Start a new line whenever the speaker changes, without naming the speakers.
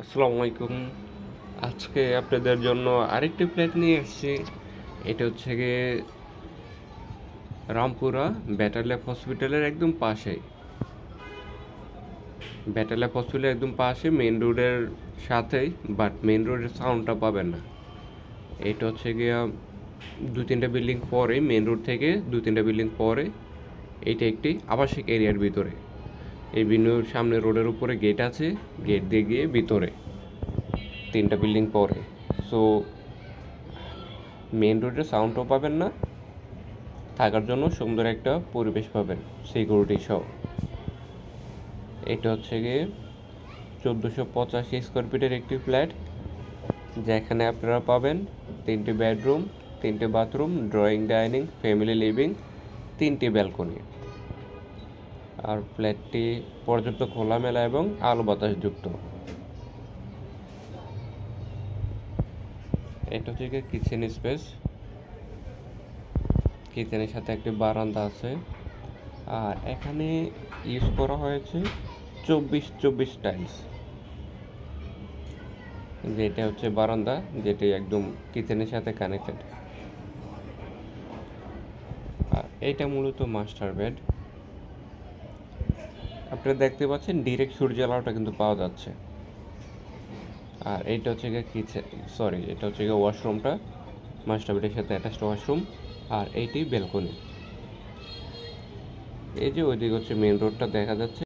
আসসালামু আলাইকুম। আজকে আপনাদের জন্য আরেকটি ফ্ল্যাট নিয়ে এসেছি। এটা হচ্ছে গিয়ে রামপুরা বেটার লাইফ হসপিটালের একদম পাশেই। বেটার লাইফ হসপিটালের একদম পাশে, মেন রোডের সাথেই, বাট মেন রোডের সাউন্ডটা পাবেন না। এটা হচ্ছে গিয়া দু তিনটা বিল্ডিং পরে, মেন রোড থেকে দু তিনটা বিল্ডিং পরে। এইটা একটি আবাসিক এরিয়ার ভিতরে। এই বিল্ডিংয়ের সামনে রোডের উপরে গেট আছে, গেট দিয়ে গিয়ে ভিতরে তিনটা বিল্ডিং পরে। সো মেন রোডের সাউন্ডও পাবেন না, থাকার জন্য সুন্দর একটা পরিবেশ পাবেন সিকিউরিটি সহ। এটা হচ্ছে গিয়ে 1485 স্কোয়ার ফিটের একটি ফ্ল্যাট, যেখানে আপনারা পাবেন 3টি বেডরুম, 3টি bathroom, drawing, dining, family living, 3টি ব্যালকনি। আর ফ্ল্যাটটি পর্যাপ্ত খোলামেলা এবং আলো বাতাসযুক্ত। এটা হচ্ছে গিয়ে কিচেন স্পেস। কিচেনের সাথে একটি বারান্দা আছে। আর এখানে ইউজ করা হয়েছে 24-24 টাইলস, যেটা হচ্ছে বারান্দা, যেটি একদম কিচেনের সাথে কানেক্টেড। আর এইটা মূলত মাস্টার বেড। আপনারা দেখতে পাচ্ছেন ডিরেক্ট সূর্যের আলোটা কিন্তু পাওয়া যাচ্ছে। আর এইটা হচ্ছে গিয়ে এটা হচ্ছে গিয়ে ওয়াশরুমটা, মাস্টার বেডের সাথে অ্যাটাচড ওয়াশরুম। আর এইটি ব্যালকনি। এই যে ওইদিকে হচ্ছে মেন রোডটা দেখা যাচ্ছে।